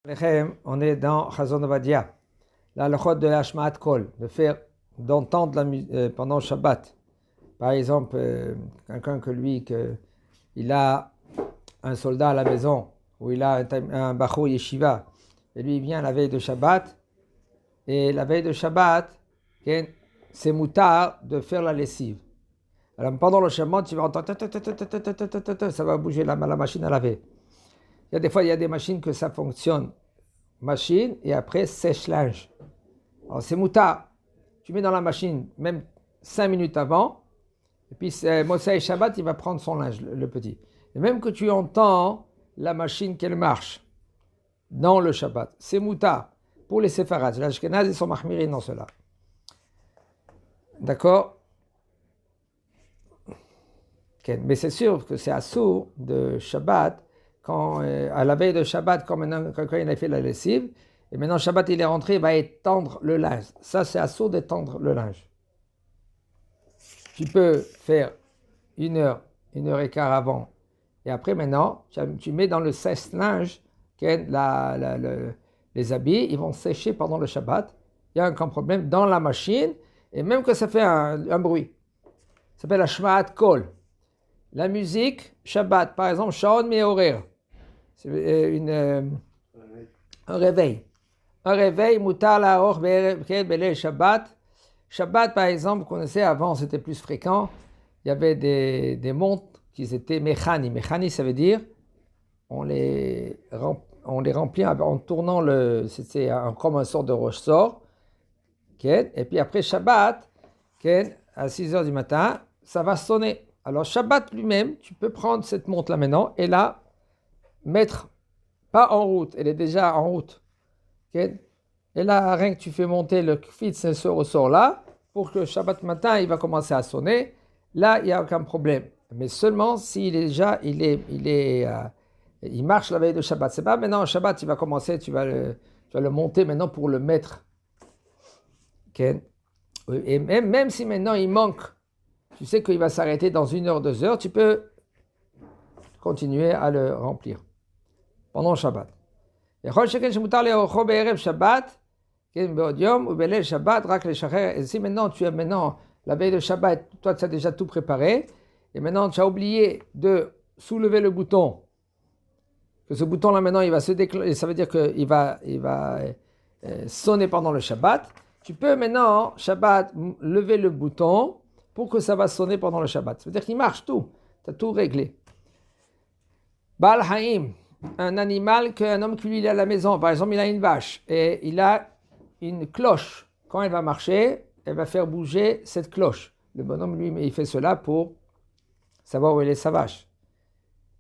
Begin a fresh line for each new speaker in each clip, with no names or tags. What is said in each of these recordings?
On est dans Chazon Ovadia, la halachot de l'Ashmaat Kol, d'entendre pendant Shabbat. Par exemple, quelqu'un il a un soldat à la maison, ou il a un bachou yeshiva, et lui il vient la veille de Shabbat, et la veille de Shabbat, c'est moutar de faire la lessive. Alors pendant le Shabbat, tu vas entendre, ça va bouger la machine à laver. Des fois, il y a des machines que ça fonctionne. Machine et après sèche-linge. Alors c'est mouta. Tu mets dans la machine même 5 minutes avant. Et puis Mossé et Shabbat, il va prendre son linge, le petit. Et même que tu entends la machine qu'elle marche dans le Shabbat. C'est mouta. Pour les séfarades. Les Ashkenazes, ils sont mahmirin dans cela. D'accord? Okay. Mais c'est sûr que c'est assourd de Shabbat. À la veille de Shabbat, quand il a fait la lessive, et maintenant Shabbat il est rentré, il va étendre le linge. Ça, c'est assourd d'étendre le linge. Tu peux faire 1 heure et quart avant, et après maintenant, tu mets dans le sèche-linge les habits, ils vont sécher pendant le Shabbat. Il n'y a aucun problème dans la machine, et même que ça fait un bruit. Ça s'appelle la Shmaat Kol. La musique, Shabbat, par exemple, Shaon Me'orer. C'est un réveil. Un réveil, Moutar La'or Belel Shabbat. Shabbat, par exemple, vous connaissez, avant c'était plus fréquent. Il y avait des montres qui étaient Mechani. Mechani, ça veut dire on les remplit en tournant c'était comme un sort de roche-sort. Et puis après Shabbat, à 6h du matin, ça va sonner. Alors Shabbat lui-même, tu peux prendre cette montre-là maintenant et la mettre pas en route, elle est déjà en route. Okay? Et là, rien que tu fais monter le kfit, ce ressort-là, pour que Shabbat matin, il va commencer à sonner. Là, il n'y a aucun problème. Mais seulement s'il est déjà, il marche la veille de Shabbat. C'est pas maintenant, Shabbat, il va commencer, tu vas le monter maintenant pour le mettre. Okay? Et même si maintenant il manque, tu sais qu'il va s'arrêter dans 1 heure, 2 heures, tu peux continuer à le remplir pendant Shabbat. Et si maintenant tu as la veille de Shabbat, toi tu as déjà tout préparé, et maintenant tu as oublié de soulever le bouton, que ce bouton là maintenant il va se déclencher, ça veut dire qu'il va sonner pendant le Shabbat, tu peux maintenant, Shabbat, lever le bouton pour que ça va sonner pendant le Shabbat. Ça veut dire qu'il marche tout, tu as tout réglé. Baal Haïm, un animal qu'un homme qui lui est à la maison, par exemple il a une vache et il a une cloche. Quand elle va marcher, elle va faire bouger cette cloche. Le bonhomme lui, il fait cela pour savoir où est sa vache.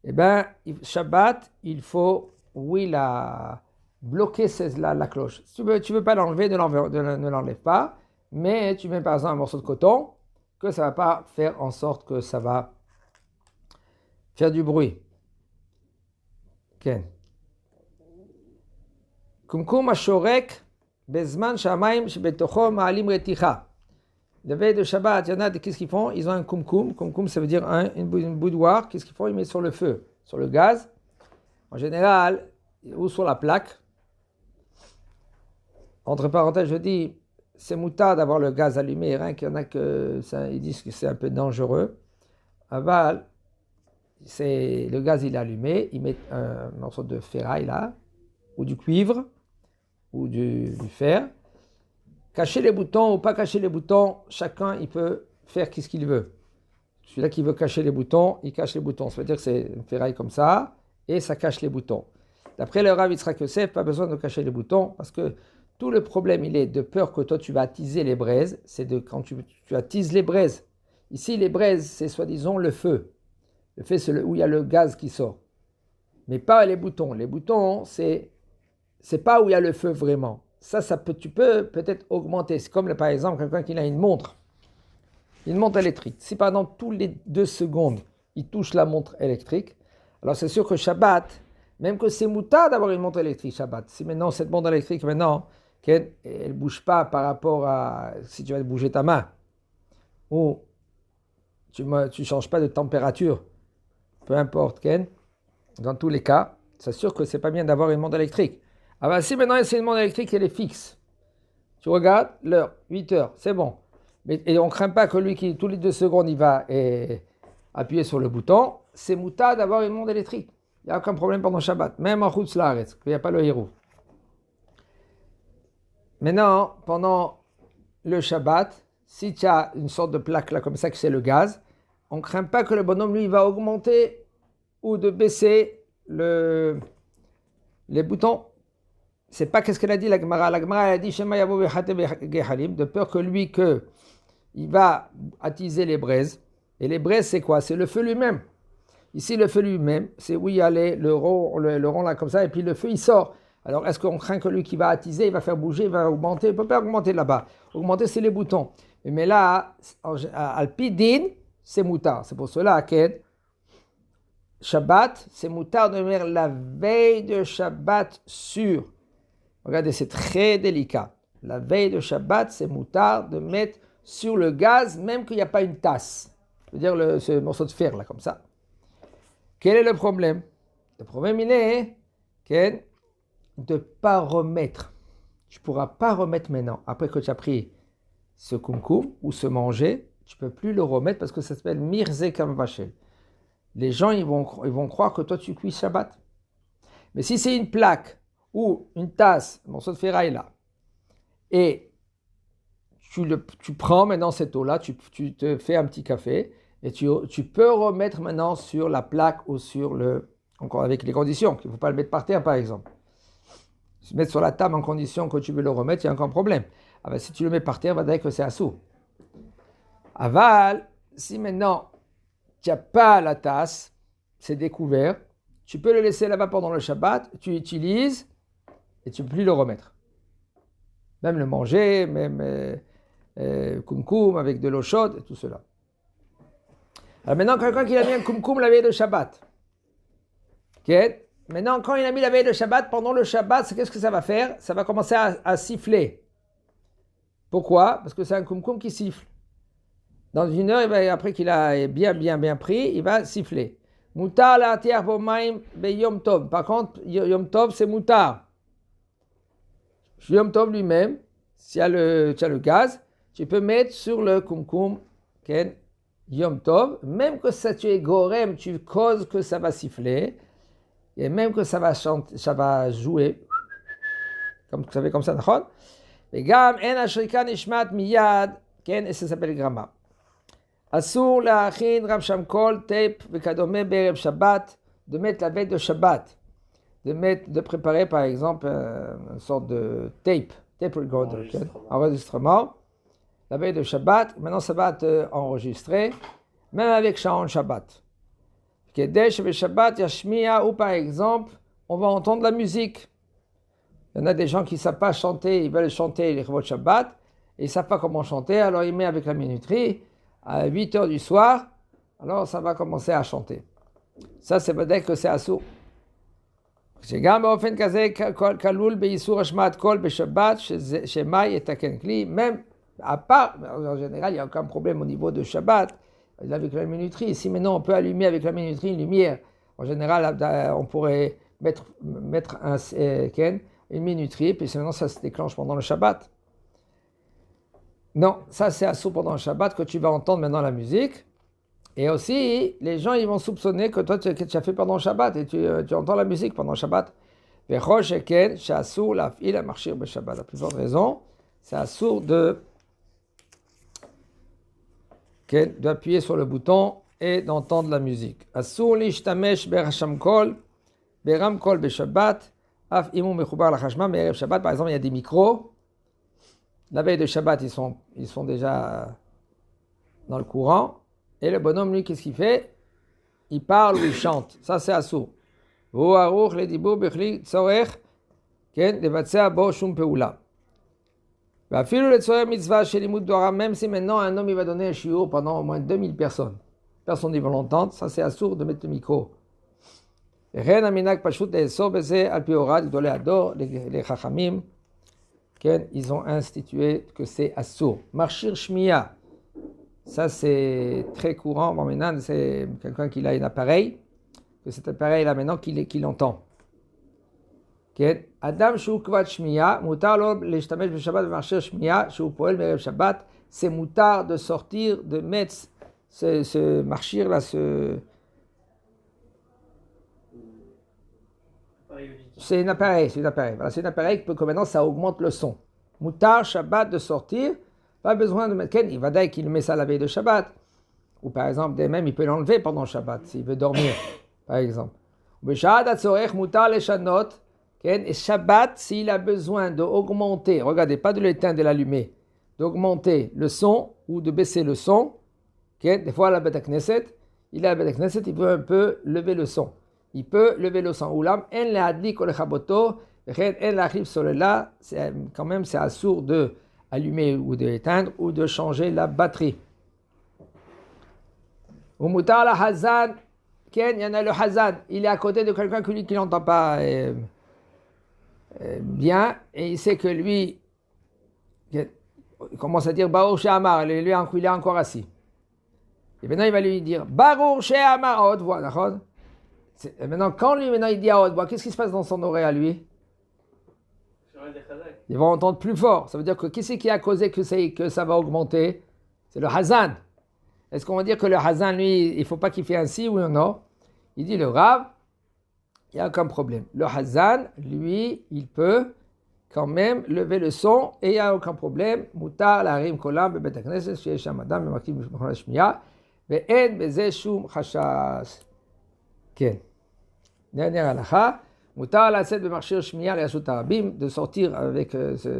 Eh bien, Shabbat, il faut, bloquer la cloche. Si tu veux pas l'enlever, ne l'enlève pas, mais tu mets par exemple un morceau de coton, que ça ne va pas faire en sorte que ça va faire du bruit. כן. קומקום השורק בזמן שהמים שבתוכו מעלים רתיחה. La veille de Shabbat, il y en a, qu'est-ce qu'ils font? Ils ont un kumkum. Kumkum, ça veut dire une bouilloire. Qu'est-ce qu'ils font? Ils mettent sur le feu, sur le gaz. En général, ou sur la plaque. Entre parenthèses, je dis, c'est moutard d'avoir le gaz allumé. Rien qu'il y en a ils disent que c'est un peu dangereux. Aval, le gaz il est allumé, ils mettent un morceau de ferraille là, ou du cuivre, ou du fer. Cacher les boutons ou pas cacher les boutons, chacun il peut faire ce qu'il veut. Celui-là qui veut cacher les boutons, il cache les boutons. Ça veut dire que c'est une ferraille comme ça, et ça cache les boutons. D'après le Rav Yitzhak Yosef, pas besoin de cacher les boutons, parce que tout le problème il est de peur que toi tu vas attiser les braises, c'est quand tu attises les braises. Ici les braises c'est soi-disant le feu. Le fait, c'est où il y a le gaz qui sort. Mais pas les boutons. Les boutons, c'est pas où il y a le feu vraiment. Tu peux peut-être augmenter. C'est comme, par exemple, quelqu'un qui a une montre électrique. Si pendant tous les 2 secondes, il touche la montre électrique, alors c'est sûr que Shabbat, même que c'est moutard d'avoir une montre électrique Shabbat. Si maintenant, cette montre électrique, elle ne bouge pas par rapport à si tu vas bouger ta main, ou tu ne changes pas de température, peu importe, dans tous les cas, c'est sûr que c'est pas bien d'avoir une montre électrique. Ah bah si maintenant c'est une montre électrique, elle est fixe. Tu regardes l'heure, 8 heures, c'est bon. Et on ne craint pas que lui qui, tous les 2 secondes, il va appuyer sur le bouton. C'est mouta d'avoir une montre électrique. Il n'y a aucun problème pendant Shabbat. Même en Chutz Laaretz, il n'y a pas le héros. Maintenant, pendant le Shabbat, si tu as une sorte de plaque là comme ça, que c'est le gaz, on ne craint pas que le bonhomme, lui, va augmenter ou de baisser les boutons. C'est pas qu'est-ce qu'elle a dit la Gemara. La Gemara, elle a dit Shema yavo vechate gehalim, de peur que lui, il va attiser les braises. Et les braises, c'est quoi? C'est le feu lui-même. Ici, le feu lui-même, c'est où il y a le rond là comme ça, et puis le feu, il sort. Alors, est-ce qu'on craint que lui qui va attiser, il va faire bouger, il va augmenter? Il ne peut pas augmenter là-bas. Augmenter, c'est les boutons. Mais là, à Alpidin, c'est moutard. C'est pour cela que Shabbat, c'est moutard de mettre la veille de Shabbat sur. Regardez, c'est très délicat. La veille de Shabbat, c'est moutard de mettre sur le gaz, même qu'il n'y a pas une tasse. Je veux dire, ce morceau de fer, là, comme ça. Quel est le problème? Le problème, il est de ne pas remettre. Tu ne pourras pas remettre maintenant, après que tu as pris ce kumkum ou ce manger, tu ne peux plus le remettre parce que ça s'appelle mirze kam vachel. Les gens, ils vont croire que toi, tu cuis Shabbat. Mais si c'est une plaque ou une tasse, un morceau de ferraille là, et tu prends maintenant cette eau-là, tu te fais un petit café, et tu peux remettre maintenant sur la plaque ou sur encore avec les conditions, qu'il ne faut pas le mettre par terre par exemple. Se mettre sur la table en condition que tu veux le remettre, il n'y a aucun problème. Ah ben, si tu le mets par terre, va dire que c'est assou. Aval, si maintenant tu n'as pas la tasse, c'est découvert, tu peux le laisser là-bas pendant le Shabbat, tu utilises et tu ne peux plus le remettre. Même le manger, même kumkum avec de l'eau chaude et tout cela. Alors maintenant, quelqu'un qui a mis un kumkum la veille de Shabbat. Okay. Maintenant, quand il a mis la veille de Shabbat, pendant le Shabbat, qu'est-ce que ça va faire? Ça va commencer à siffler. Pourquoi? Parce que c'est un kumkum qui siffle. Dans une heure, après qu'il a bien pris, il va siffler. Moutar la tiar bomaim be yom tov. Par contre, yom tov, c'est moutar. Yom tov lui-même, si tu as le gaz, tu peux mettre sur le kumkum yom tov, même que ça tu es gorem, tu causes que ça va siffler, et même que ça va chanter, ça va jouer, comme vous savez comme ça, d'accord? Et gam en ashrika nishmat miyad, et ça s'appelle grama. Asur la'achin ram shamkol tape vekadome berev Shabbat, de mettre la veille de Shabbat, de préparer par exemple une sorte de tape recorder, enregistrement, la veille de Shabbat. Maintenant ça va être enregistré, même avec Shaon Shabbat. Kedesh ve Shabbat yashmiya, ou par exemple, on va entendre la musique. Il y en a des gens qui ne savent pas chanter, ils veulent chanter les Chevot Shabbat, et ils ne savent pas comment chanter, alors ils mettent avec la minuterie, à 8 heures du soir, alors ça va commencer à chanter. Ça, c'est peut-être que c'est assourd. שגם באופן כזה כלול באיסור השמעת קול בשבת, שמה יתקן כלי, même à part, en général, il n'y a aucun problème au niveau de Shabbat, avec la minuterie. Si maintenant on peut allumer avec la minuterie une lumière, en général, on pourrait mettre une minuterie, puis maintenant ça se déclenche pendant le Shabbat. Non, ça c'est assourd pendant le Shabbat que tu vas entendre maintenant la musique. Et aussi, les gens ils vont soupçonner que toi tu as fait pendant le Shabbat et tu entends la musique pendant le Shabbat. La plus forte raison, c'est assourd d'appuyer sur le bouton et d'entendre la musique. Assour l'ishtamesh berashamkol, beramkol beshabbat, af imu mechubar lachashma, mais Shabbat par exemple il y a des micros. La veille de Shabbat ils sont déjà dans le courant. Et le bonhomme, lui, qu'est-ce qu'il fait? Il parle ou il chante. Ça, c'est assourd. Même si maintenant un homme il va donner un shiur pendant au moins 2000 personnes. Personne ne va l'entendre. Ça, c'est assourd de mettre le micro. Les chachamim, ils ont institué que c'est assourd. Marchir shmiya. Ça, c'est très courant. Bon, maintenant, c'est quelqu'un qui a un appareil, que cet appareil-là, maintenant, qu'il entend. כן, אדם שהוא כבד שמיעה, מותר לו להשתמש בשבת במכשיר שמיעה שהוא פועל מערב שבת, c'est moutar de sortir, de mettre ce machir là, c'est un appareil. Voilà, c'est un appareil que maintenant ça augmente le son. Moutar, Shabbat, de sortir, pas besoin de mettre, il va dire qu'il met ça la veille de Shabbat, ou par exemple, même il peut l'enlever pendant Shabbat, s'il veut dormir, par exemple. Moutar les chanot, et Shabbat, s'il a besoin d'augmenter, regardez, pas de l'éteindre et l'allumer, d'augmenter le son ou de baisser le son, des fois à la Beth Knesset, il veut un peu lever le son. Il peut lever le son. Oulam, en la adlik ou le chaboto, en la rib solela, quand même c'est assourd de allumer ou d'éteindre ou de changer la batterie. Ou moutar la hazan, il y en a le hazan, il est à côté de quelqu'un qui n'entend pas bien, et il sait que lui, il commence à dire Baruch She'amar, lui il est encore assis. Et maintenant il va lui dire Baruch She'amar, à haute voix, d'accord? Et maintenant, quand lui il dit à haute voix, qu'est-ce qui se passe dans son oreille à lui? Il va entendre plus fort. Ça veut dire que qui c'est qui a causé que ça va augmenter? C'est le hazan. Est-ce qu'on va dire que le hazan, lui, il ne faut pas qu'il fasse ainsi, oui ou non? Il dit le Rav, il n'y a aucun problème. Le hazan, lui, il peut quand même lever le son et il n'y a aucun problème. Moutar, la rim, kolam, bebet hakneset, sheyeh sham adam, bemakim, b'chol hashmiya, ve'en beze shum chashash. Ken. Dernière halakha, moutar la'aset b'machshir shmiya le'ashut harabim, de sortir avec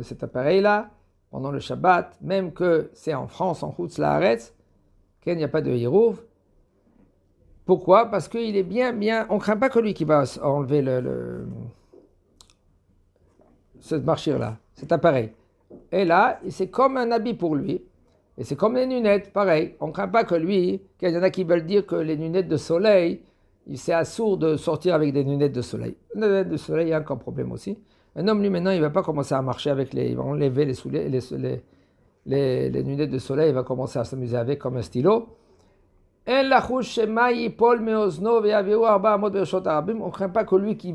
cet appareil-là pendant le Shabbat, même que c'est en France, en Chutz La'aretz, il n'y a pas de hirouv. Pourquoi? Parce qu'il est bien, on ne craint pas que lui qui va enlever ce marchir-là, cet appareil. Et là, c'est comme un habit pour lui. Et c'est comme les lunettes, pareil. On ne craint pas que lui, qu'il y en a qui veulent dire que les lunettes de soleil, c'est assourd de sortir avec des lunettes de soleil. Les lunettes de soleil, il y a encore un problème aussi. Un homme, lui, maintenant, il ne va pas commencer à marcher avec il va enlever les lunettes de soleil, il va commencer à s'amuser avec comme un stylo. On ne craint pas que lui qui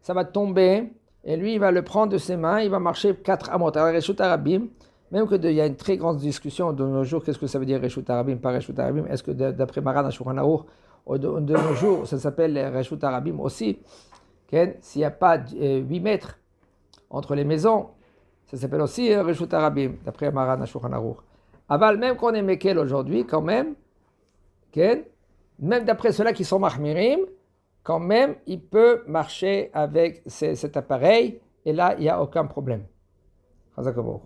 ça va tomber, et lui il va le prendre de ses mains, il va marcher 4 amot. Alors Reshut Harabim, même qu'il y a une très grande discussion de nos jours, qu'est-ce que ça veut dire Reshut Harabim, pas Reshut Harabim, est-ce que d'après Maran HaShulchan Aruch, de nos jours, ça s'appelle Reshut Harabim aussi, s'il n'y a pas 8 mètres entre les maisons, ça s'appelle aussi Reshut Harabim, d'après Maran HaShulchan Aruch. Aval, même qu'on est Mekel aujourd'hui, quand même, même d'après ceux-là qui sont mahmirim, quand même, il peut marcher avec cet appareil, et là, il n'y a aucun problème. Chazak Baruch.